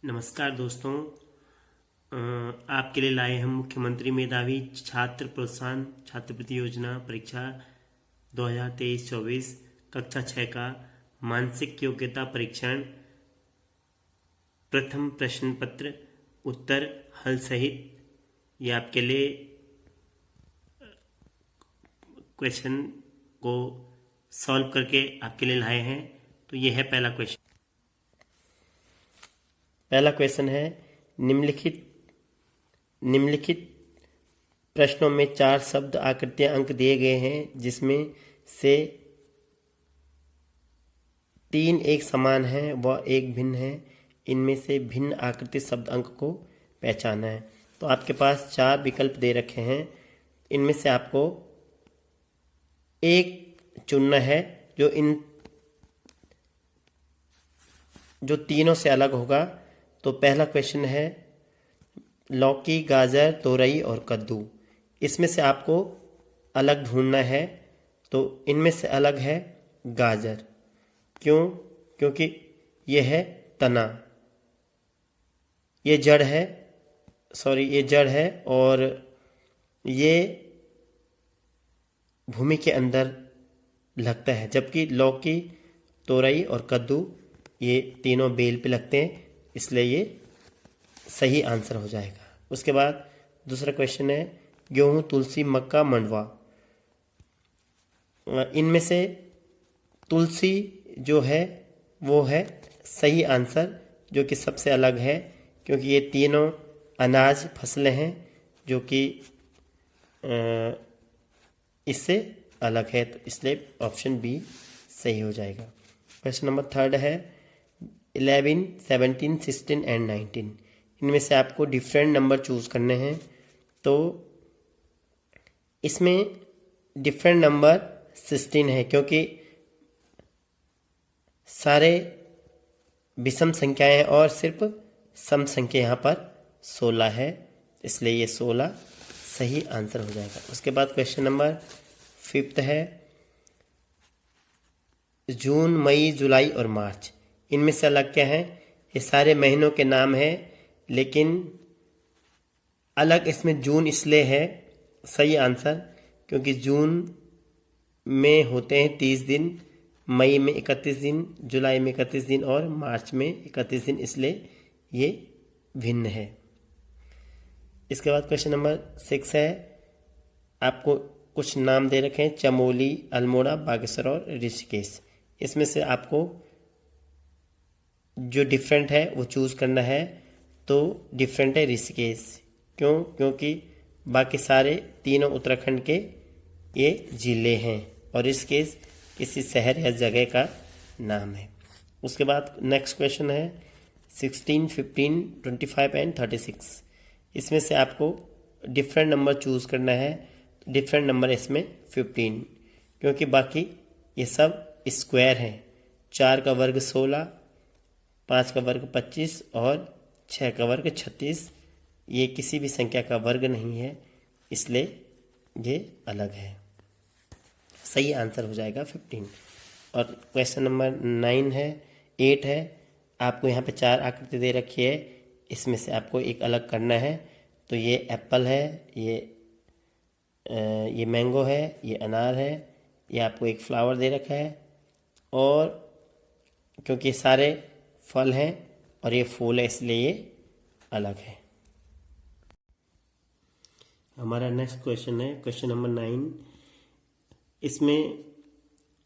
नमस्कार दोस्तों, आपके लिए लाए हम मुख्यमंत्री मेधावी छात्र प्रोत्साहन छात्रवृत्ति योजना परीक्षा 2023-24 कक्षा 6 का मानसिक योग्यता परीक्षण प्रथम प्रश्न पत्र उत्तर हल सहित ये आपके लिए क्वेश्चन को सॉल्व करके आपके लिए लाए हैं। तो ये है पहला क्वेश्चन। पहला क्वेश्चन है, निम्नलिखित प्रश्नों में 4 शब्द आकृतियां अंक दिए गए हैं, जिसमें से 3 एक समान है व एक भिन्न है। इनमें से भिन्न आकृति शब्द अंक को पहचाना है। तो आपके पास 4 विकल्प दे रखे हैं। इनमें से आपको एक चुनना है जो तीनों से अलग होगा। तो पहला क्वेश्चन है लौकी, गाजर, तोरई और कद्दू। इसमें से आपको अलग ढूंढना है। तो इनमें से अलग है गाजर। क्यों? क्योंकि ये है तना, ये जड़ है और ये भूमि के अंदर लगता है। जबकि लौकी, तोरई और कद्दू ये तीनों बेल पे लगते हैं, इसलिए ये सही आंसर हो जाएगा। उसके बाद दूसरा क्वेश्चन है गेहूं, तुलसी, मक्का, मंडवा। इनमें से तुलसी जो है वो है सही आंसर, जो कि सबसे अलग है, क्योंकि ये तीनों अनाज फसलें हैं जो कि इससे अलग है। तो इसलिए ऑप्शन बी सही हो जाएगा। क्वेश्चन नंबर 3 है 11, 17, 16 एंड 19। इनमें से आपको डिफरेंट नंबर चूज करने हैं। तो इसमें डिफरेंट नंबर 16 है, क्योंकि सारे विषम संख्याएं हैं और सिर्फ सम संख्या यहाँ पर 16 है, इसलिए ये 16 सही आंसर हो जाएगा। उसके बाद क्वेश्चन नंबर 5 है जून, मई, जुलाई और मार्च। इनमें से अलग क्या है? ये सारे महीनों के नाम हैं, लेकिन अलग इसमें जून इसलिए है सही आंसर, क्योंकि जून में होते हैं 30 दिन, मई में 31 दिन, जुलाई में 31 दिन और मार्च में 31 दिन, इसलिए ये भिन्न है। इसके बाद क्वेश्चन नंबर 6 है, आपको कुछ नाम दे रखे हैं चमोली, अल्मोड़ा, बागेश्वर और ऋषिकेश। इसमें से आपको जो डिफरेंट है वो चूज करना है। तो डिफरेंट है ऋषिकेश। क्यों? क्योंकि बाकी सारे तीनों उत्तराखंड के ये जिले हैं और ऋषिकेश किसी शहर या जगह का नाम है। उसके बाद नेक्स्ट क्वेश्चन है 16, 15, 25 एंड 36। इसमें से आपको डिफरेंट नंबर चूज करना है। डिफरेंट नंबर इसमें 15, क्योंकि बाकी ये सब स्क्वायर हैं। 4 का वर्ग 16, 5 का वर्ग 25 और 6 का वर्ग 36। ये किसी भी संख्या का वर्ग नहीं है, इसलिए ये अलग है। सही आंसर हो जाएगा 15। और क्वेश्चन नंबर 8 है, आपको यहाँ पे 4 आकृति दे रखी है, इसमें से आपको एक अलग करना है। तो ये एप्पल है, ये मैंगो है, ये अनार है, ये आपको एक फ्लावर दे रखा है, और क्योंकि सारे फल हैं और ये फूल है, इसलिए ये अलग है। हमारा नेक्स्ट क्वेश्चन है क्वेश्चन नंबर 9। इसमें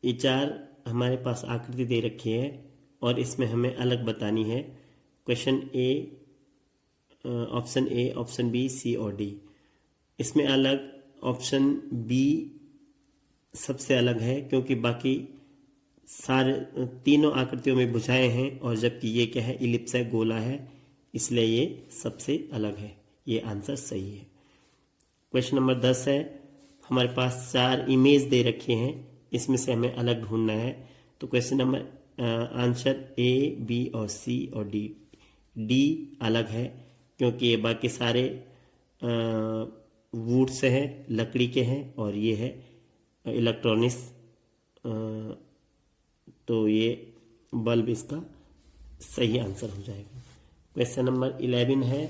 ये 4 हमारे पास आकृति दे रखी है और इसमें हमें अलग बतानी है। Question option A, option B, C और डी। इसमें अलग ऑप्शन बी सबसे अलग है, क्योंकि बाकी सारे तीनों आकृतियों में भुजाएं हैं, और जबकि ये क्या है, इलिप्स है, गोला है, इसलिए ये सबसे अलग है। ये आंसर सही है। क्वेश्चन नंबर 10 है, हमारे पास 4 इमेज दे रखे हैं, इसमें से हमें अलग ढूंढना है। तो question number answer A, B और सी और डी। डी अलग है, क्योंकि ये बाकी सारे वुड से हैं, लकड़ी के हैं, और ये है इलेक्ट्रॉनिक्स, तो ये बल्ब इसका सही आंसर हो जाएगा। क्वेश्चन नंबर 11 है।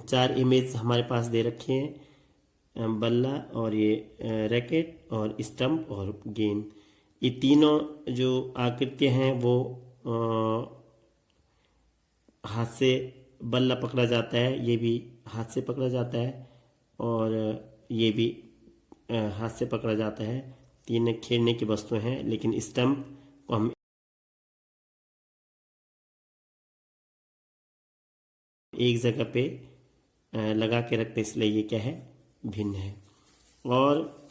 4 इमेज हमारे पास दे रखे हैं, बल्ला और ये रैकेट और स्टंप और गेंद। ये तीनों जो आकृतियां हैं वो हाथ से बल्ला पकड़ा जाता है, ये भी हाथ से पकड़ा जाता है और ये भी हाथ से पकड़ा जाता है। तीन खेलने की वस्तुएं हैं, लेकिन स्टंप को हम एक जगह पे लगा के रखते हैं, इसलिए ये क्या है, भिन्न है। और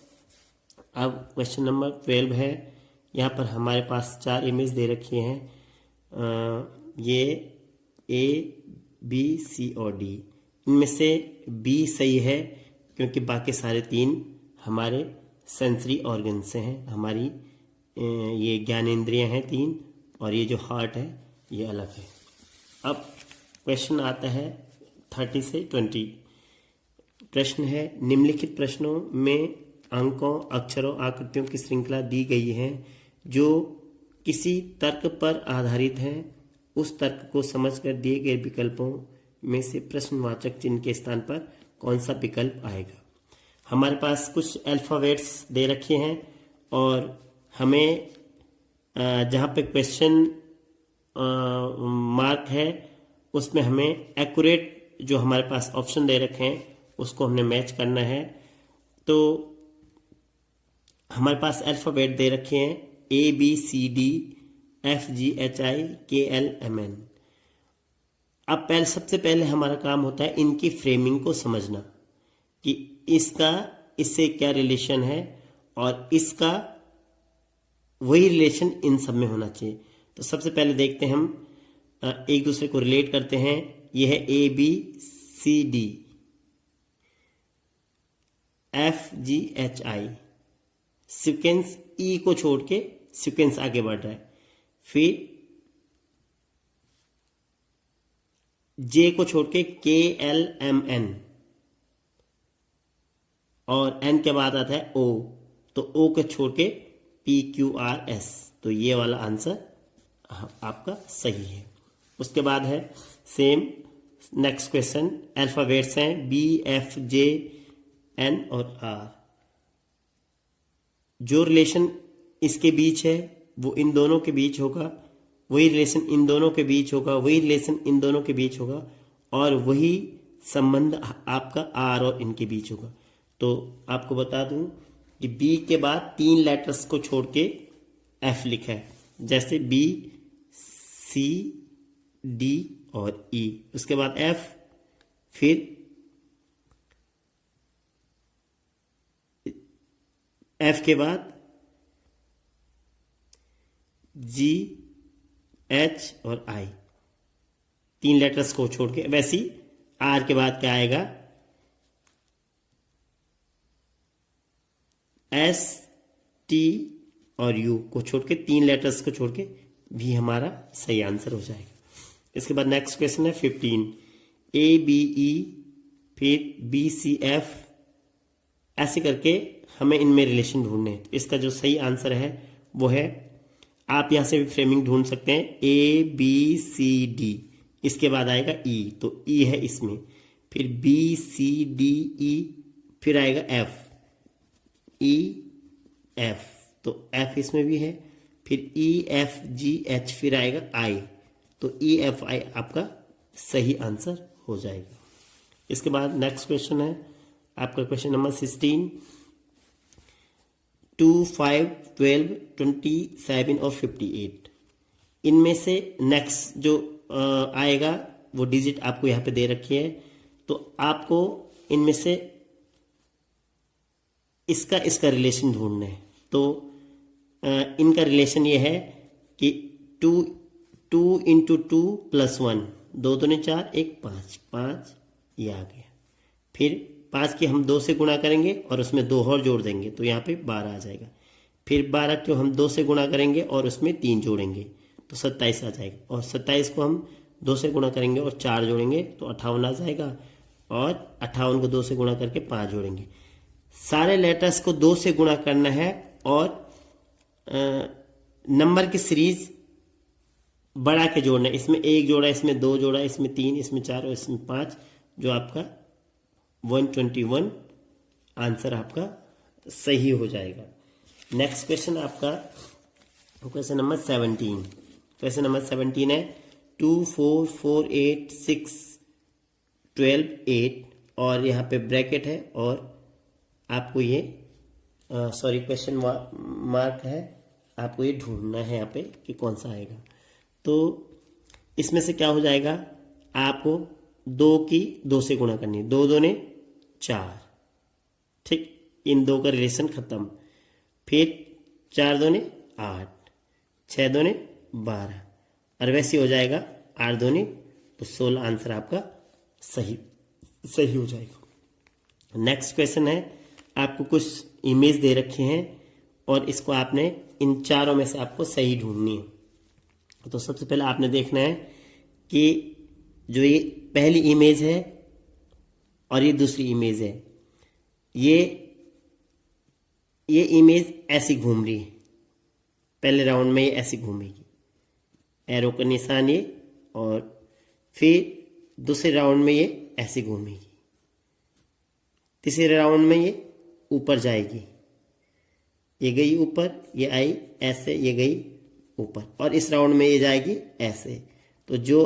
अब क्वेश्चन नंबर 12 है। यहाँ पर हमारे पास 4 इमेज दे रखी हैं। ये A, B, C और D। इनमें से B सही है क्योंकि बाकी सारे 3 हमारे सेंसरी ऑर्गन से हैं, हमारी ये ज्ञानेंद्रियां हैं 3, और ये जो हार्ट है ये अलग है। अब क्वेश्चन आता है 30 से 20। प्रश्न है, निम्नलिखित प्रश्नों में अंकों, अक्षरों, आकृतियों की श्रृंखला दी गई है जो किसी तर्क पर आधारित है। उस तर्क को समझकर दिए गए विकल्पों में से प्रश्नवाचक चिन्ह के स्थान पर कौन सा विकल्प आएगा। हमारे पास कुछ अल्फाबेट्स दे रखे हैं और हमें जहाँ पे क्वेश्चन मार्क है उसमें हमें एक्यूरेट जो हमारे पास ऑप्शन दे रखे हैं उसको हमने मैच करना है। तो हमारे पास अल्फाबेट दे रखे हैं ABCD FG HI KL MN। अब सबसे पहले हमारा काम होता है इनकी फ्रेमिंग को समझना कि इसका इससे क्या रिलेशन है और इसका वही रिलेशन इन सब में होना चाहिए। तो सबसे पहले देखते हैं, हम एक दूसरे को रिलेट करते हैं। यह है ABCD FG HI। Sequence E को छोड़ के सीक्वेंस आगे बढ़ रहा है। फिर J को छोड़ के KL MN और N के बाद आता है O, तो O को छोड़ के PQRS। तो ये वाला आंसर आपका सही है। उसके बाद है सेम नेक्स्ट क्वेश्चन, अल्फाबेट्स हैं BFJN और R। जो रिलेशन इसके बीच है वो इन दोनों के बीच होगा, वही रिलेशन इन दोनों के बीच होगा, वही रिलेशन इन दोनों के बीच होगा और वही संबंध आपका R और इनके बीच होगा। तो आपको बता दूं कि B के बाद 3 लेटर्स को छोड़ के F लिखा है, जैसे B, C, D और E। उसके बाद F, फिर F के बाद G, H और I, 3 लेटर्स को छोड़ के। वैसे ही R के बाद क्या आएगा, S, T और U को छोड़ के, 3 लेटर्स को छोड़ के भी हमारा सही आंसर हो जाएगा। इसके बाद नेक्स्ट क्वेश्चन है 15, ABE फिर BCF, ऐसे करके हमें इनमें रिलेशन ढूंढने हैं। तो इसका जो सही आंसर है वो है, आप यहां से भी फ्रेमिंग ढूंढ सकते हैं, ABCD, इसके बाद आएगा E, तो E है इसमें, फिर BCDE, फिर आएगा F, EF, तो F इसमें भी है, फिर EFGH, फिर आएगा I, तो EFI आपका सही आंसर हो जाएगा। इसके बाद नेक्स्ट क्वेश्चन है आपका क्वेश्चन नंबर 16, 2, 5, 12, 27 और 58। इनमें से नेक्स्ट जो आएगा वो डिजिट आपको यहाँ पे दे रखी है। तो आपको इनमें से इसका रिलेशन ढूंढना है। तो इनका रिलेशन ये है कि 2 × 2 + 1, 2 दूनी 4, 1 5, 5 ये आ गया। फिर 5 की हम 2 से गुणा करेंगे और उसमें 2 और जोड़ देंगे, तो यहाँ पे 12 आ जाएगा। फिर 12 को हम 2 से गुणा करेंगे और उसमें 3 जोड़ेंगे तो 27 आ जाएगा। और 27 को हम 2 से गुणा करेंगे और 4 जोड़ेंगे तो 58 आ जाएगा। और 58 को 2 से गुणा करके 5 जोड़ेंगे। सारे लेटर्स को 2 से गुणा करना है और नंबर की सीरीज बढ़ा के जोड़ना है। इसमें 1 जोड़ा, इसमें 2 जोड़ा, इसमें 3, इसमें 4 और इसमें 5, जो आपका 121 आंसर आपका सही हो जाएगा। नेक्स्ट क्वेश्चन आपका क्वेश्चन नंबर 17। क्वेश्चन नंबर 17 है 2 4 4 8 6 12 8 और यहाँ पे ब्रैकेट है और आपको ये क्वेश्चन मार्क है, आपको ये ढूंढना है यहाँ पे कि कौन सा आएगा। तो इसमें से क्या हो जाएगा, आपको 2 की 2 से गुणा करनी है। 2 दूने 4, ठीक, इन 2 का रिलेशन खत्म। फिर 4 दूने 8, 6 दूने 12 और वैसे हो जाएगा 8 दूने तो 16 आंसर आपका सही हो जाएगा। नेक्स्ट क्वेश्चन है, आपको कुछ इमेज दे रखे हैं और इसको आपने इन चारों में से आपको सही ढूंढनी है। तो सबसे पहले आपने देखना है कि जो ये पहली इमेज है और ये दूसरी इमेज है, ये इमेज ऐसी घूम रही है। पहले राउंड में ये ऐसी घूमेगी, एरो का निशान ये, और फिर दूसरे राउंड में ये ऐसे घूमेगी, तीसरे राउंड में ये ऊपर जाएगी, ये गई ऊपर, ये आई ऐसे, ये गई ऊपर, और इस राउंड में ये जाएगी ऐसे। तो जो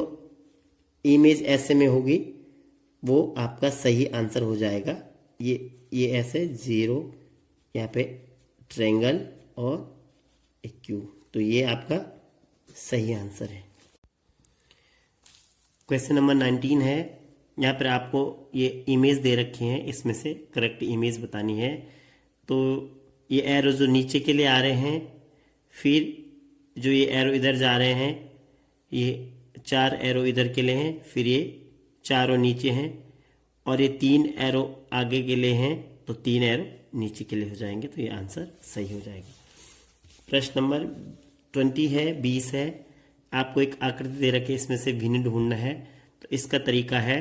इमेज ऐसे में होगी वो आपका सही आंसर हो जाएगा। ये ऐसे 0, यहाँ पे ट्रायंगल और एक क्यू, तो ये आपका सही आंसर है। क्वेश्चन नंबर 19 है, यहाँ पर आपको ये इमेज दे रखे हैं, इसमें से करेक्ट इमेज बतानी है। तो ये एरो जो नीचे के लिए आ रहे हैं, फिर जो ये एरो इधर जा रहे हैं, ये 4 एरो इधर के लिए हैं, फिर ये 4 नीचे हैं, और ये 3 एरो आगे के लिए हैं, तो 3 एरो नीचे के लिए हो जाएंगे, तो ये आंसर सही हो जाएगा। प्रश्न नंबर 20 है, 20 है, आपको एक आकृति दे रखी है, इसमें से भिन्न ढूंढना है। तो इसका तरीका है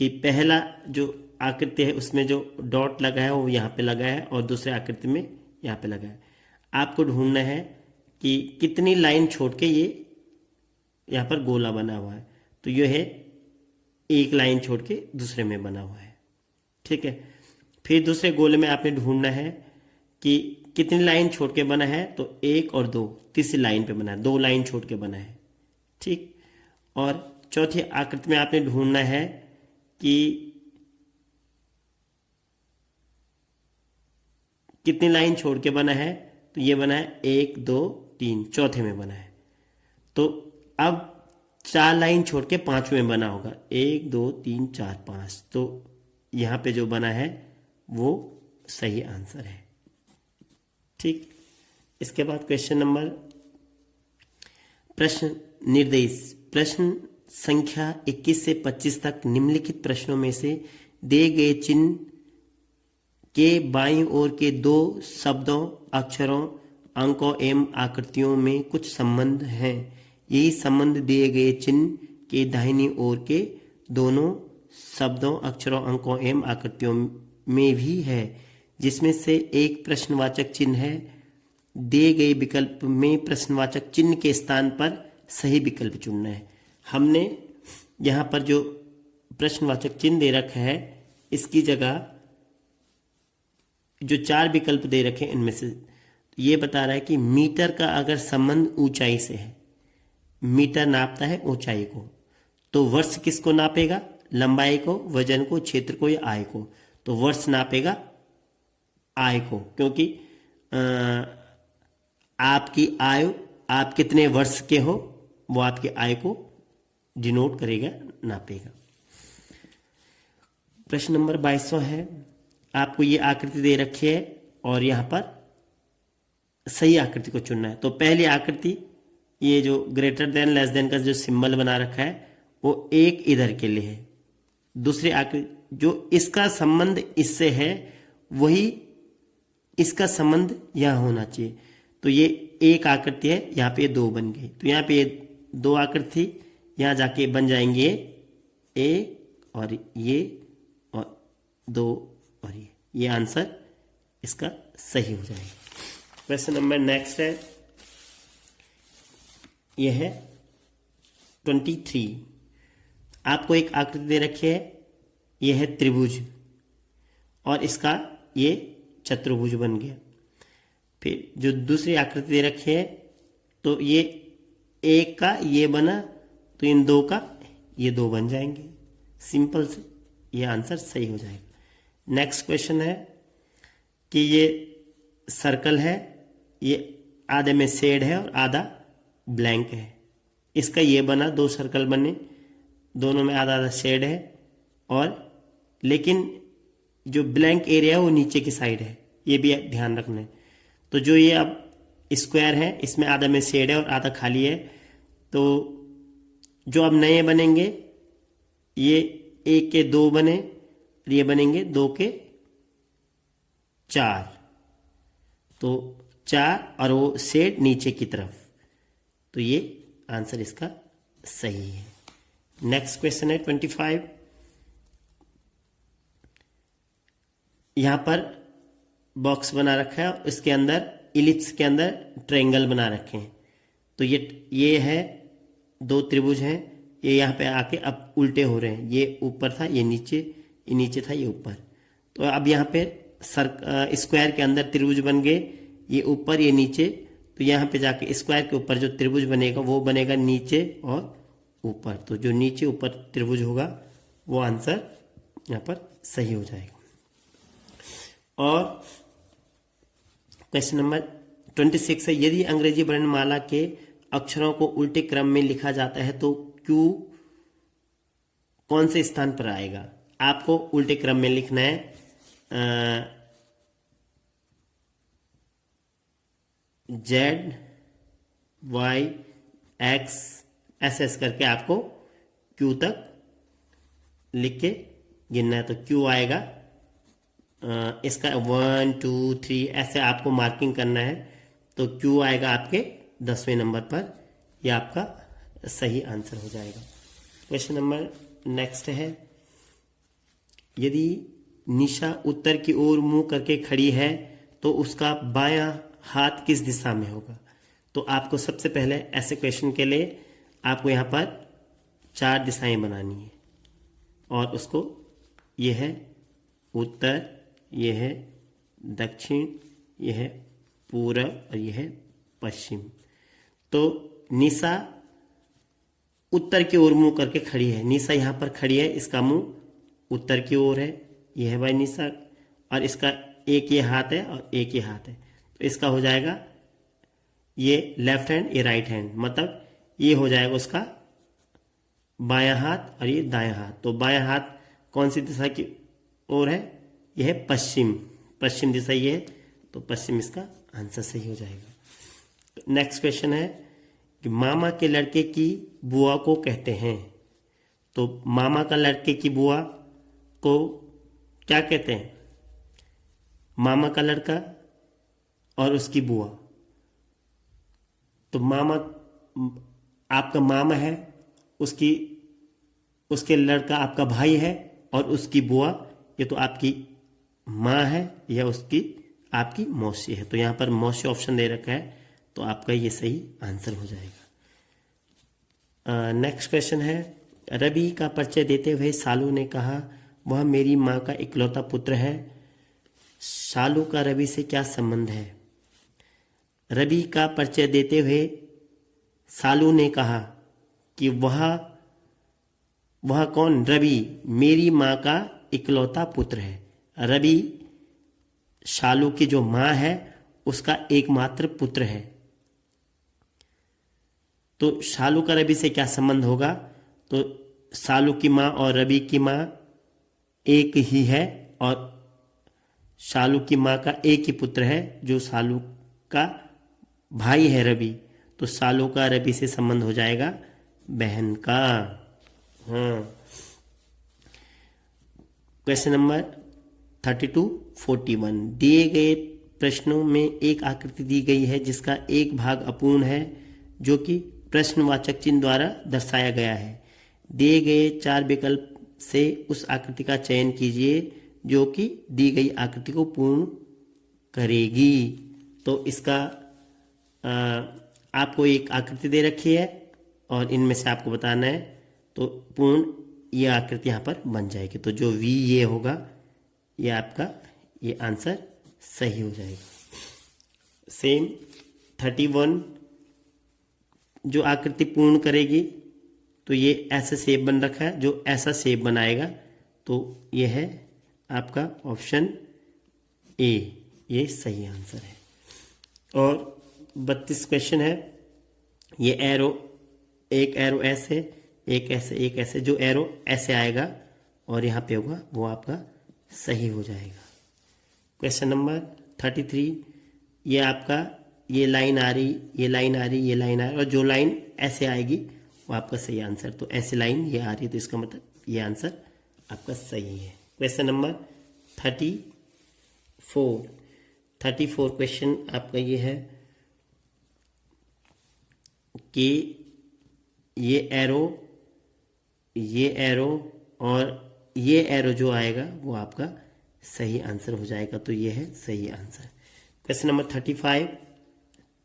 कि पहला जो आकृति है उसमें जो डॉट लगा है वो यहाँ पे लगा है और दूसरे आकृति में यहाँ पे लगा है। आपको ढूंढना है कि कितनी लाइन छोड़ के ये यहाँ पर गोला बना हुआ है। तो ये है 1 लाइन छोड़ के दूसरे में बना हुआ है, ठीक है। फिर दूसरे गोले में आपने ढूंढना है कि कितनी लाइन छोड़ के बना है, तो 1 और 2, तीसरी लाइन पे बना है, 2 लाइन छोड़ के बना है, ठीक। और चौथी आकृति में आपने ढूंढना है कि कितनी लाइन छोड़ के बना है, तो ये बना है 1 2 3, चौथे में बना है। तो अब 4 लाइन छोड़ के 5 में बना होगा, 1 2 3 4 5, तो यहां पे जो बना है वो सही आंसर है, ठीक। इसके बाद क्वेश्चन नंबर, प्रश्न निर्देश, प्रश्न संख्या 21 से 25 तक निम्नलिखित प्रश्नों में से दिए गए चिन्ह के बाईं ओर के 2 शब्दों, अक्षरों, अंकों एवं आकृतियों में कुछ संबंध हैं। यही संबंध दिए गए चिन्ह के दाहिनी ओर के दोनों शब्दों, अक्षरों, अंकों एवं आकृतियों में भी है, जिसमें से एक प्रश्नवाचक चिन्ह है। दिए गए विकल्प में प्रश्नवाचक चिन्ह के स्थान पर सही विकल्प चुनना है। हमने यहाँ पर जो प्रश्नवाचक चिन्ह दे रखा है, इसकी जगह जो 4 विकल्प दे रखे हैं इनमें से ये बता रहा है कि मीटर का अगर संबंध ऊंचाई से है, मीटर नापता है ऊंचाई को, तो वर्ष किसको नापेगा, लंबाई को, वजन को, क्षेत्र को या आय को। तो वर्ष नापेगा आय को, क्योंकि आपकी आयु, आप कितने वर्ष के हो, वो आपकी आय को डिनोट करेगा, नापेगा। प्रश्न नंबर 22 है, आपको ये आकृति दे रखी है और यहाँ पर सही आकृति को चुनना है। तो पहली आकृति, ये जो ग्रेटर देन लेस देन का जो सिंबल बना रखा है वो 1 इधर के लिए है। दूसरी आकृति, जो इसका संबंध इससे है वही इसका संबंध यहाँ होना चाहिए। तो ये 1 आकृति है, यहाँ पे 2 बन गई, तो यहाँ पे ये 2 आकृति यहाँ जाके बन जाएंगे 1 और ये और 2 और ये आंसर इसका सही हो जाएगा। क्वेश्चन नंबर नेक्स्ट है, ये है 23 आपको एक आकृति दे रखी है, यह है त्रिभुज और इसका ये चतुर्भुज बन गया। फिर जो दूसरी आकृति दे रखी है तो ये एक का ये बना तो इन दो का ये दो बन जाएंगे। सिंपल से ये आंसर सही हो जाएगा। नेक्स्ट क्वेश्चन है कि ये सर्कल है, ये आधे में शेड है और आधा ब्लैंक है। इसका ये बना, दो सर्कल बने, दोनों में आधा आधा शेड है और लेकिन जो ब्लैंक एरिया है वो नीचे की साइड है, ये भी ध्यान रखना है। तो जो ये अब स्क्वायर है इसमें आधा में शेड है और आधा खाली है, तो जो अब नए बनेंगे ये एक के दो बने, ये बनेंगे दो के चार, तो चार और वो शेड नीचे की तरफ, तो ये आंसर इसका सही है। नेक्स्ट क्वेश्चन है 25। यहां पर बॉक्स बना रखा है, इसके अंदर इलिप्स के अंदर ट्रायंगल बना रखे हैं। तो ये है दो त्रिभुज हैं, ये यहाँ पे आके अब उल्टे हो रहे हैं, ये ऊपर था ये नीचे था ये ऊपर। तो अब यहाँ पे स्क्वायर के अंदर त्रिभुज बन गए, ये ऊपर ये नीचे, तो यहाँ पे जाके स्क्वायर के ऊपर जो त्रिभुज बनेगा वो बनेगा नीचे और ऊपर। तो जो नीचे ऊपर त्रिभुज होगा वो आंसर यहाँ पर सही हो जाएगा। और क्वेश्चन नंबर 26 है, यदि अंग्रेजी वर्णमाला के अक्षरों को उल्टे क्रम में लिखा जाता है तो क्यू कौन से स्थान पर आएगा? आपको उल्टे क्रम में लिखना है, जेड वाई एक्स एस करके आपको क्यू तक लिख के गिनना है। तो क्यू आएगा, इसका 1 2 3 ऐसे आपको मार्किंग करना है। तो क्यू आएगा आपके 10वें नंबर पर, यह आपका सही आंसर हो जाएगा। क्वेश्चन नंबर नेक्स्ट है, यदि निशा उत्तर की ओर मुंह करके खड़ी है तो उसका बायां हाथ किस दिशा में होगा? तो आपको सबसे पहले ऐसे क्वेश्चन के लिए आपको यहाँ पर 4 दिशाएं बनानी है और उसको ये है उत्तर, ये है दक्षिण, ये है पूरब और ये है पश्चिम। तो निशा उत्तर की ओर मुंह करके खड़ी है, निशा यहाँ पर खड़ी है, इसका मुंह उत्तर की ओर है, ये है भाई निशा, और इसका एक ये हाथ है और एक ये हाथ है। तो इसका हो जाएगा ये लेफ्ट हैंड, ये राइट हैंड, मतलब ये हो जाएगा उसका बायां हाथ और ये दायां हाथ। तो बायां हाथ कौन सी दिशा की ओर है? यह है पश्चिम, पश्चिम दिशा ये है, तो पश्चिम इसका आंसर सही हो जाएगा। नेक्स्ट क्वेश्चन है कि मामा के लड़के की बुआ को कहते हैं। तो मामा का लड़के की बुआ को क्या कहते हैं? मामा का लड़का और उसकी बुआ। तो मामा आपका मामा है, उसके लड़का आपका भाई है, और उसकी बुआ ये तो आपकी माँ है या उसकी आपकी मौसी है। तो यहाँ पर मौसी ऑप्शन दे रखा है, तो आपका ये सही आंसर हो जाएगा। नेक्स्ट क्वेश्चन है, रवि का परिचय देते हुए सालू ने कहा वह मेरी माँ का इकलौता पुत्र है। सालू का रवि से क्या संबंध है? रवि का परिचय देते हुए सालू ने कहा कि वह कौन? रवि मेरी माँ का इकलौता पुत्र है। रवि शालू की जो माँ है उसका एकमात्र पुत्र है। तो शालू का रवि से क्या संबंध होगा? तो शालू की माँ और रवि की माँ एक ही है, और शालू की माँ का एक ही पुत्र है जो शालू का भाई है रवि। तो शालू का रवि से संबंध हो जाएगा बहन का। हाँ। क्वेश्चन नंबर 32-41, दिए गए प्रश्नों में एक आकृति दी गई है जिसका एक भाग अपूर्ण है जो कि प्रश्नवाचक चिन्ह द्वारा दर्शाया गया है। दिए गए 4 विकल्प से उस आकृति का चयन कीजिए जो कि दी गई आकृति को पूर्ण करेगी। तो इसका आपको एक आकृति दे रखी है और इनमें से आपको बताना है, तो पूर्ण ये आकृति यहाँ पर बन जाएगी। तो जो वी ये होगा, ये आपका ये आंसर सही हो जाएगा। सेम 31 जो आकृति पूर्ण करेगी, तो ये ऐसा शेप बन रखा है, जो ऐसा शेप बनाएगा तो ये है आपका ऑप्शन ए, ये सही आंसर है। और 32 क्वेश्चन है, ये एरो, एक एरो ऐसे, एक ऐसे, एक ऐसे, जो एरो ऐसे आएगा और यहाँ पे होगा वो आपका सही हो जाएगा। क्वेश्चन नंबर 33, ये आपका ये लाइन आ रही, ये लाइन आ रही, ये लाइन आ रही, और जो लाइन ऐसे आएगी वो आपका सही आंसर। तो ऐसी लाइन ये आ रही है, तो इसका मतलब ये आंसर आपका सही है। क्वेश्चन नंबर 34 क्वेश्चन आपका ये है कि ये एरो और ये एरो जो आएगा वो आपका सही आंसर हो जाएगा। तो ये है सही आंसर। क्वेश्चन नंबर 35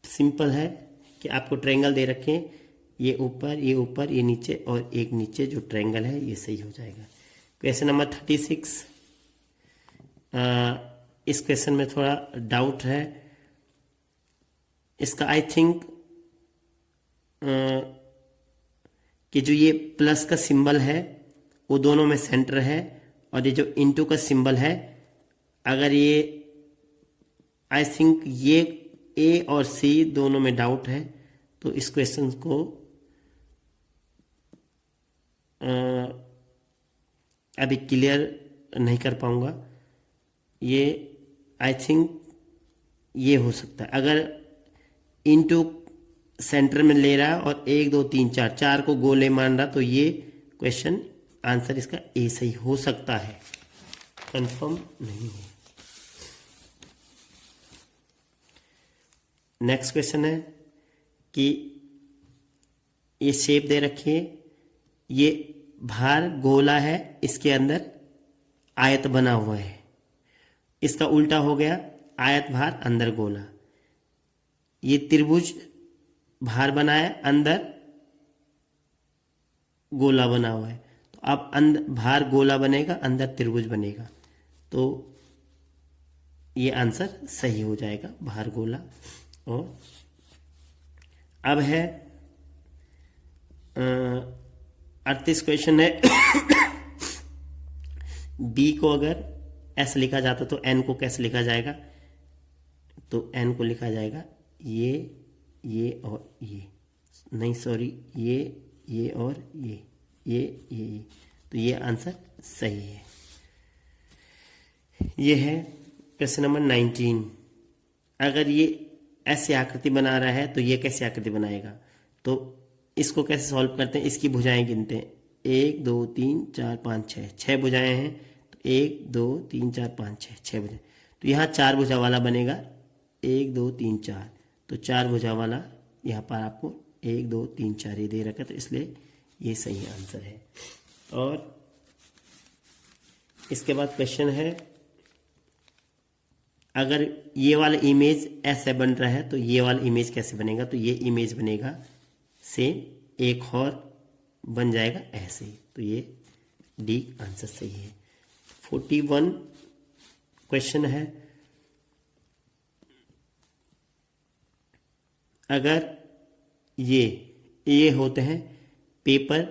सिंपल है कि आपको ट्रायंगल दे रखे हैं, ये ऊपर, ये ऊपर, ये नीचे और एक नीचे, जो ट्रायंगल है ये सही हो जाएगा। क्वेश्चन नंबर 36, इस क्वेश्चन में थोड़ा डाउट है इसका। आई थिंक कि जो ये प्लस का सिंबल है वो दोनों में सेंटर है, और ये जो इनटू का सिंबल है, अगर ये, आई थिंक ये ए और सी दोनों में डाउट है, तो इस क्वेश्चन को अभी क्लियर नहीं कर पाऊंगा। ये आई थिंक ये हो सकता है, अगर इनटू सेंटर में ले रहा और 1 2 3 4 को गोले मान रहा, तो ये क्वेश्चन आंसर इसका ए सही हो सकता है, कंफर्म नहीं है। नेक्स्ट क्वेश्चन है कि ये शेप दे रखी है, ये बाहर गोला है, इसके अंदर आयत बना हुआ है, इसका उल्टा हो गया, आयत बाहर अंदर गोला। ये त्रिभुज बाहर बना है, अंदर गोला बना हुआ है, तो अब अंदर बाहर गोला बनेगा, अंदर त्रिभुज बनेगा, तो ये आंसर सही हो जाएगा, बाहर गोला। और अब है 38 क्वेश्चन है बी को अगर ऐसे लिखा जाता तो एन को कैसे लिखा जाएगा? तो एन को लिखा जाएगा ये और ये, नहीं सॉरी, ये और ये। तो ये आंसर सही है। ये है क्वेश्चन नंबर 19। अगर ये ऐसी आकृति बना रहा है तो ये कैसी आकृति बनाएगा? तो इसको कैसे सॉल्व करते हैं? इसकी भुजाएं गिनते हैं, 1 2 3 4 5 6, 6 भुजाएं हैं, तो 1 2 3 4 5 6, 6 भुजाएं। तो यहाँ 4 भुजा वाला बनेगा, 1 2 3 4, तो 4 भुजा वाला यहाँ पर आपको 1 2 3 4 ये दे रखा, तो इसलिए ये सही आंसर है। और इसके बाद क्वेश्चन है, अगर ये वाला इमेज ऐसे बन रहा है तो ये वाला इमेज कैसे बनेगा? तो ये इमेज बनेगा सेम एक और बन जाएगा ऐसे ही, तो ये डी आंसर सही है। 41 क्वेश्चन है, अगर ये होते हैं पेपर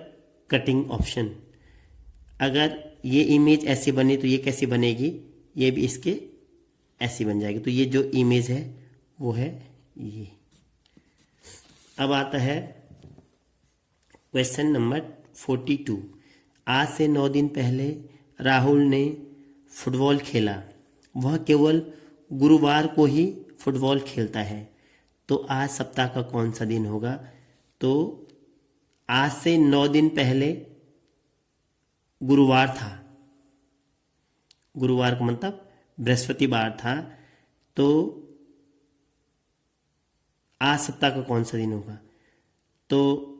कटिंग ऑप्शन, अगर ये इमेज ऐसी बनी तो ये कैसी बनेगी? ये भी इसके ऐसी बन जाएगी, तो ये जो इमेज है वो है ये। अब आता है क्वेश्चन नंबर 42। आज से 9 दिन पहले राहुल ने फुटबॉल खेला, वह केवल गुरुवार को ही फुटबॉल खेलता है, तो आज सप्ताह का कौन सा दिन होगा? तो आज से 9 दिन पहले गुरुवार था, गुरुवार का मतलब बृहस्पतिवार था, तो आज सप्ताह का कौन सा दिन होगा? तो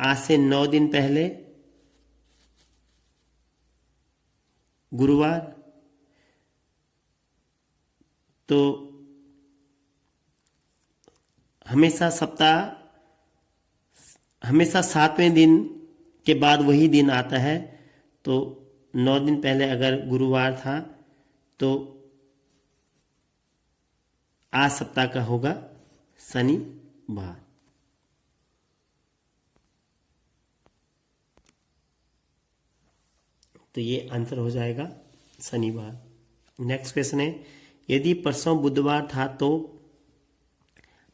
आज से 9 दिन पहले गुरुवार, तो हमेशा सप्ताह हमेशा 7वें दिन के बाद वही दिन आता है। तो 9 दिन पहले अगर गुरुवार था तो आज सप्ताह का होगा शनिवार। तो ये आंसर हो जाएगा शनिवार। नेक्स्ट क्वेश्चन है, यदि परसों बुधवार था तो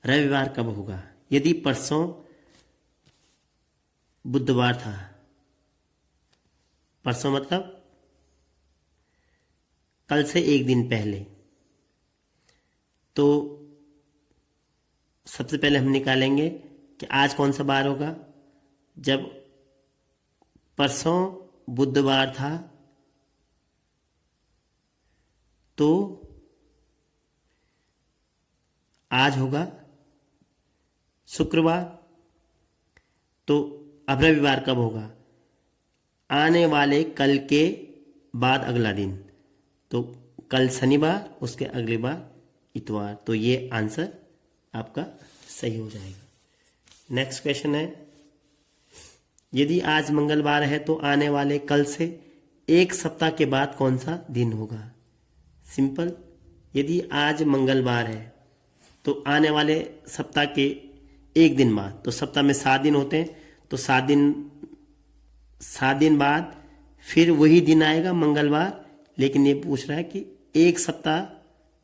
रविवार कब होगा? यदि परसों बुधवार था, परसों मतलब कल से एक दिन पहले, तो सबसे पहले हम निकालेंगे कि आज कौन सा बार होगा। जब परसों बुधवार था तो आज होगा शुक्रवार। तो अब रविवार कब होगा? आने वाले कल के बाद अगला दिन। तो कल शनिवार, उसके अगली बार इतवार। तो ये आंसर आपका सही हो जाएगा। नेक्स्ट क्वेश्चन है, यदि आज मंगलवार है तो आने वाले कल से एक सप्ताह के बाद कौन सा दिन होगा? सिंपल, यदि आज मंगलवार है तो आने वाले सप्ताह के एक दिन बाद, तो सप्ताह में 7 दिन होते हैं, तो 7 दिन बाद फिर वही दिन आएगा मंगलवार। लेकिन ये पूछ रहा है कि एक सप्ताह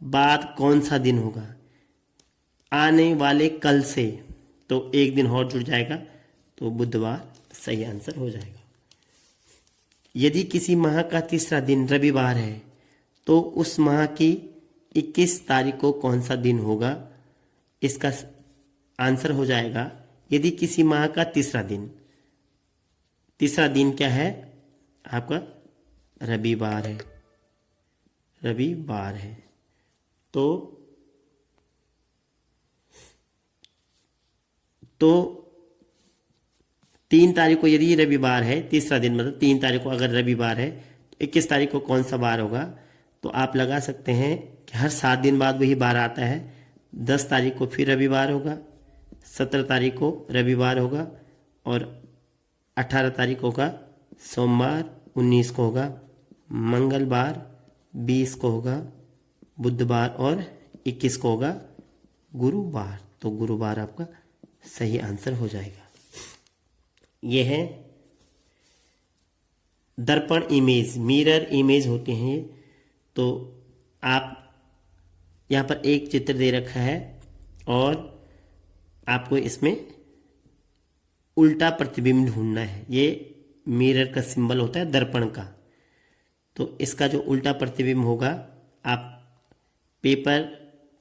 बाद कौन सा दिन होगा? आने वाले कल से, तो एक दिन और जुड़ जाएगा, तो बुधवार सही आंसर हो जाएगा। यदि किसी माह का तीसरा दिन रविवार है तो उस माह की 21 तारीख को कौन सा दिन होगा? इसका आंसर हो जाएगा, यदि किसी माह का तीसरा दिन क्या है आपका? रविवार है, रविवार है। तो 3 तारीख को यदि रविवार है, तीसरा दिन मतलब 3 तारीख को अगर रविवार है, तो 21 तारीख को कौन सा बार होगा? तो आप लगा सकते हैं कि हर 7 दिन बाद वही बार आता है। 10 तारीख को फिर रविवार होगा, 17 तारीख को रविवार होगा, और 18 तारीख को होगा सोमवार, 19 को होगा मंगलवार, 20 को होगा बुधवार, और 21 को होगा गुरुवार। तो गुरुवार आपका सही आंसर हो जाएगा। यह है दर्पण इमेज, मिरर इमेज होते हैं। तो आप यहाँ पर एक चित्र दे रखा है और आपको इसमें उल्टा प्रतिबिंब ढूंढना है। ये मिरर का सिंबल होता है दर्पण का। तो इसका जो उल्टा प्रतिबिंब होगा, आप पेपर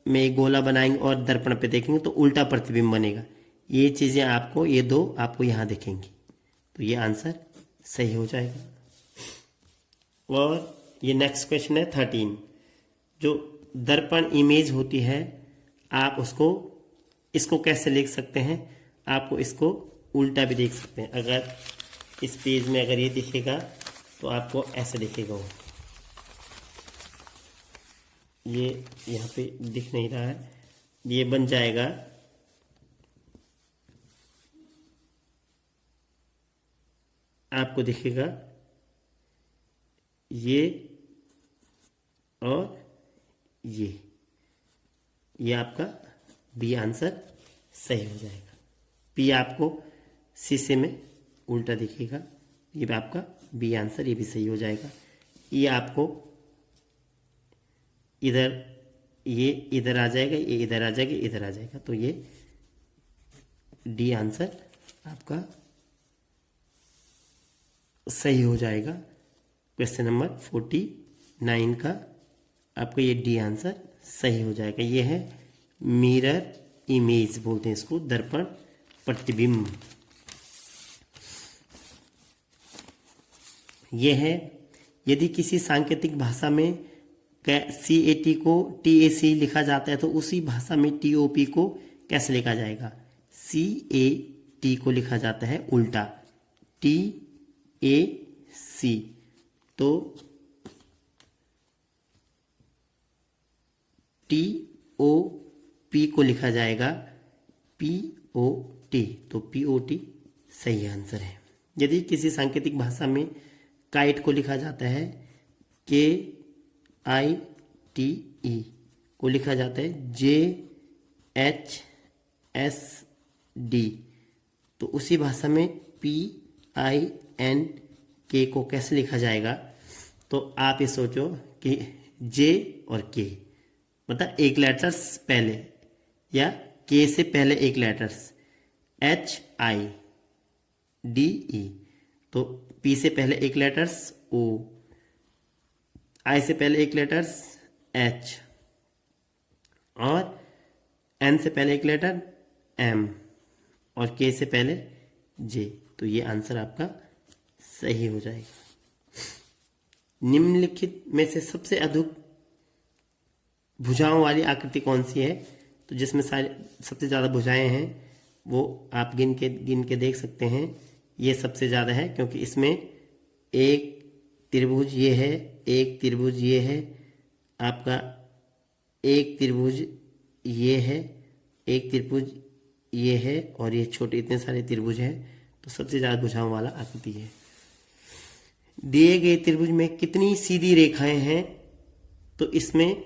में गोला बनाएंगे और दर्पण पे देखेंगे तो उल्टा प्रतिबिंब बनेगा। ये चीज़ें आपको, ये दो आपको यहाँ दिखेंगी। तो ये आंसर सही हो जाएगा। और ये नेक्स्ट क्वेश्चन है 13। जो दर्पण इमेज होती है, आप इसको कैसे लिख सकते हैं? आपको इसको उल्टा भी देख सकते हैं। अगर इस पेज में अगर ये दिखेगा तो आपको ऐसे दिखेगा वो। ये यहाँ पे दिख नहीं रहा है, ये बन जाएगा आपको दिखेगा ये और ये आपका बी आंसर सही हो जाएगा। पी आपको शीशे में उल्टा दिखेगा, ये भी आपका बी आंसर, ये भी सही हो जाएगा। ये आपको इधर, ये इधर आ जाएगा, ये इधर आ जाएगा, इधर आ जाएगा। तो ये डी आंसर आपका सही हो जाएगा। क्वेश्चन नंबर 49 का आपका ये डी आंसर सही हो जाएगा। ये है मिरर इमेज बोलते हैं इसको, दर्पण प्रतिबिंब। ये है, यदि किसी सांकेतिक भाषा में CAT को TAC लिखा जाता है तो उसी भाषा में TOP को कैसे लिखा जाएगा? CAT को लिखा जाता है उल्टा TAC। तो TOP को लिखा जाएगा POT। तो POT सही आंसर है। यदि किसी सांकेतिक भाषा में काइट को लिखा जाता है KITE को लिखा जाता है JHSD, तो उसी भाषा में PINK को कैसे लिखा जाएगा? तो आप ये सोचो कि J और K मतलब एक लेटर्स पहले या K से पहले एक लेटर्स HIDE, तो P से पहले एक लेटर्स O, I से पहले एक लेटर्स H और N से पहले एक लेटर M और K से पहले J, तो ये आंसर आपका सही हो जाएगा। निम्नलिखित में से सबसे अधिक भुजाओं वाली आकृति कौन सी है? तो जिसमें सबसे ज़्यादा भुजाएं हैं वो आप गिन के देख सकते हैं। ये सबसे ज़्यादा है क्योंकि इसमें एक त्रिभुज ये है, एक त्रिभुज ये है, आपका एक त्रिभुज ये है, एक त्रिभुज ये है और ये छोटे इतने सारे त्रिभुज हैं, तो सबसे ज़्यादा भुजाओं वाला आकृति है। दिए गए त्रिभुज में कितनी सीधी रेखाएं हैं? तो इसमें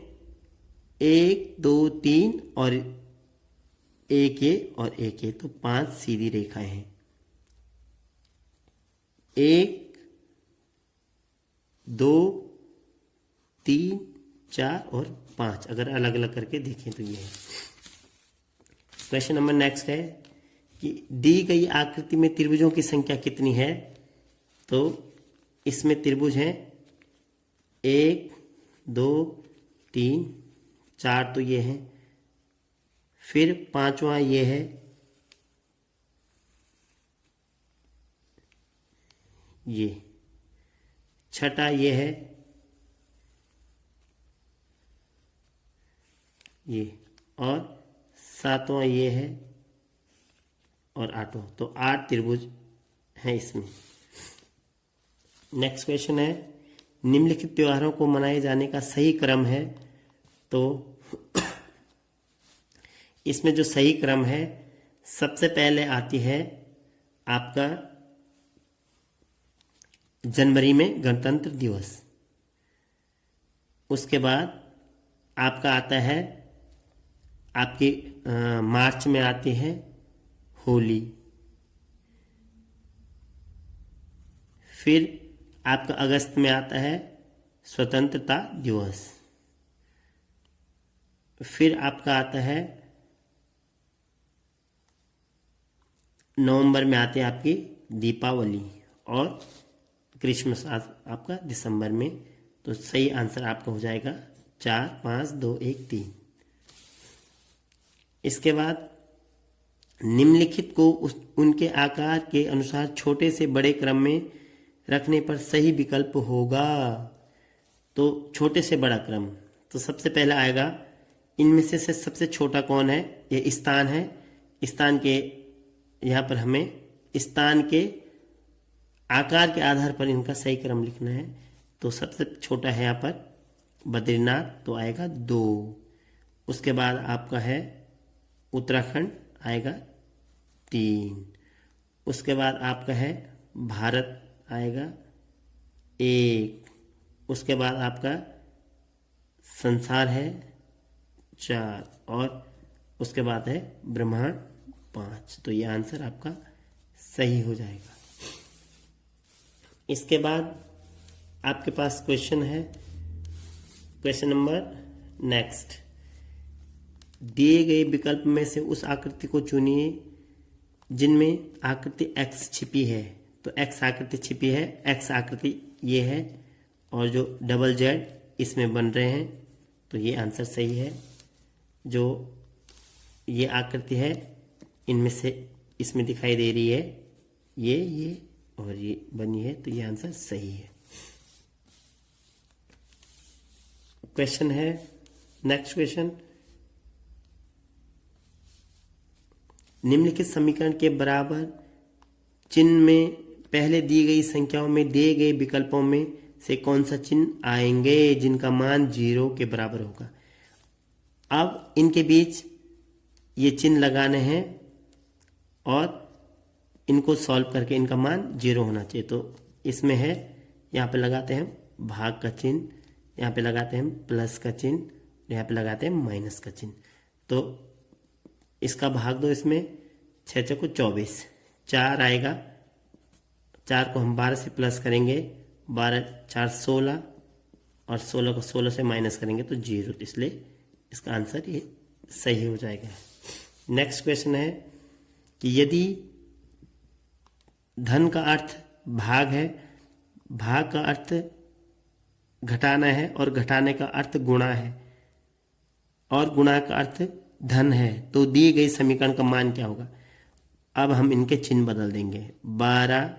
1 2 3 और एक ये और एक ये, तो 5 सीधी रेखाएं हैं। 1 2 3 4 और 5 अगर अलग अलग करके देखें तो ये है। क्वेश्चन नंबर नेक्स्ट है कि दी गई आकृति में त्रिभुजों की संख्या कितनी है? तो इसमें त्रिभुज हैं 1 2 3 4, तो ये है, फिर 5वां ये है, ये 6ठा ये है, ये और 7वां ये है और 8वां, तो 8 त्रिभुज हैं इसमें। नेक्स्ट क्वेश्चन है निम्नलिखित त्योहारों को मनाए जाने का सही क्रम है? तो इसमें जो सही क्रम है, सबसे पहले आती है आपका जनवरी में गणतंत्र दिवस, उसके बाद आपका आता है आपके मार्च में आती है होली, फिर आपका अगस्त में आता है स्वतंत्रता दिवस, फिर आपका आता है नवंबर में आते हैं आपकी दीपावली और क्रिसमस आपका दिसंबर में। तो सही आंसर आपका हो जाएगा 4 5 2 1 3। इसके बाद निम्नलिखित को उनके आकार के अनुसार छोटे से बड़े क्रम में रखने पर सही विकल्प होगा। तो छोटे से बड़ा क्रम, तो सबसे पहला आएगा, इनमें से सबसे छोटा कौन है? ये स्थान है। स्थान के यहाँ पर हमें स्थान के आकार के आधार पर इनका सही क्रम लिखना है। तो सबसे छोटा है यहाँ पर बद्रीनाथ, तो आएगा 2। उसके बाद आपका है उत्तराखंड, आएगा 3। उसके बाद आपका है भारत, आएगा 1। उसके बाद आपका संसार है 4 और उसके बाद है ब्रह्मांड 5। तो ये आंसर आपका सही हो जाएगा। इसके बाद आपके पास क्वेश्चन है, क्वेश्चन नंबर नेक्स्ट, दिए गए विकल्प में से उस आकृति को चुनिए जिनमें आकृति x छिपी है। तो x आकृति छिपी है, x आकृति ये है और जो डबल z इसमें बन रहे हैं, तो ये आंसर सही है। जो ये आकृति है इनमें से इसमें दिखाई दे रही है ये और ये बनी है, तो ये आंसर सही है। क्वेश्चन है नेक्स्ट क्वेश्चन, निम्नलिखित समीकरण के बराबर चिन्ह में पहले दी गई संख्याओं में दिए गए विकल्पों में से कौन सा चिन्ह आएंगे जिनका मान 0 के बराबर होगा। अब इनके बीच ये चिन्ह लगाने हैं और इनको सॉल्व करके इनका मान 0 होना चाहिए। तो इसमें है, यहाँ पे लगाते हैं भाग का चिन्ह, यहाँ पे लगाते हैं प्लस का चिन्ह, यहाँ पे लगाते हैं माइनस का चिन्ह। तो इसका भाग दो, इसमें 6 चौको 24, 4 आएगा, 4 को हम 12 से प्लस करेंगे, 12 4 16, और 16 को 16 से माइनस करेंगे तो 0, तो इसलिए इसका आंसर ये सही हो जाएगा। नेक्स्ट क्वेश्चन है कि यदि धन का अर्थ भाग है, भाग का अर्थ घटाना है और घटाने का अर्थ गुणा है और गुणा का अर्थ धन है, तो दिए गए समीकरण का मान क्या होगा। अब हम इनके चिन्ह बदल देंगे। 12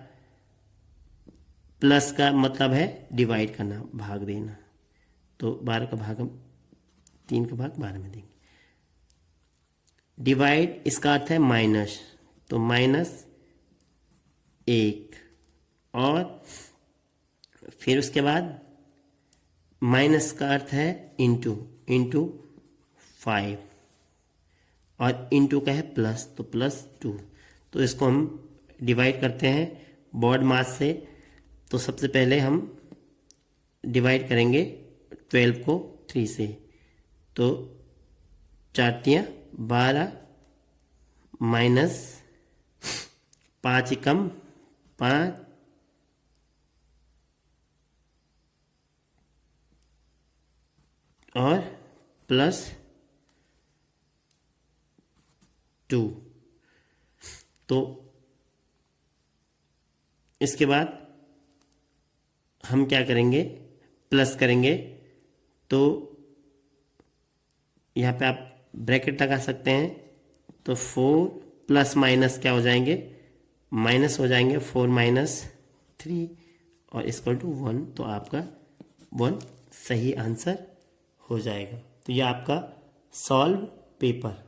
प्लस का मतलब है डिवाइड करना, भाग देना, तो 12 का भाग हम 3 का भाग 12 में देंगे। डिवाइड इसका अर्थ है माइनस, तो -1, और फिर उसके बाद माइनस का अर्थ है इंटू 5, और इंटू का है प्लस, तो +2। तो इसको हम डिवाइड करते हैं बोर्ड मास से। तो सबसे पहले हम डिवाइड करेंगे 12 को 3 से, तो 4 तियां 12 माइनस 5 एकम 5, और +2। तो इसके बाद हम क्या करेंगे, प्लस करेंगे, तो यहाँ पे आप ब्रैकेट लगा सकते हैं। तो 4 प्लस माइनस क्या हो जाएंगे, माइनस हो जाएंगे, 4 - 3 और =1, तो आपका 1 सही आंसर हो जाएगा। तो ये आपका सॉल्व पेपर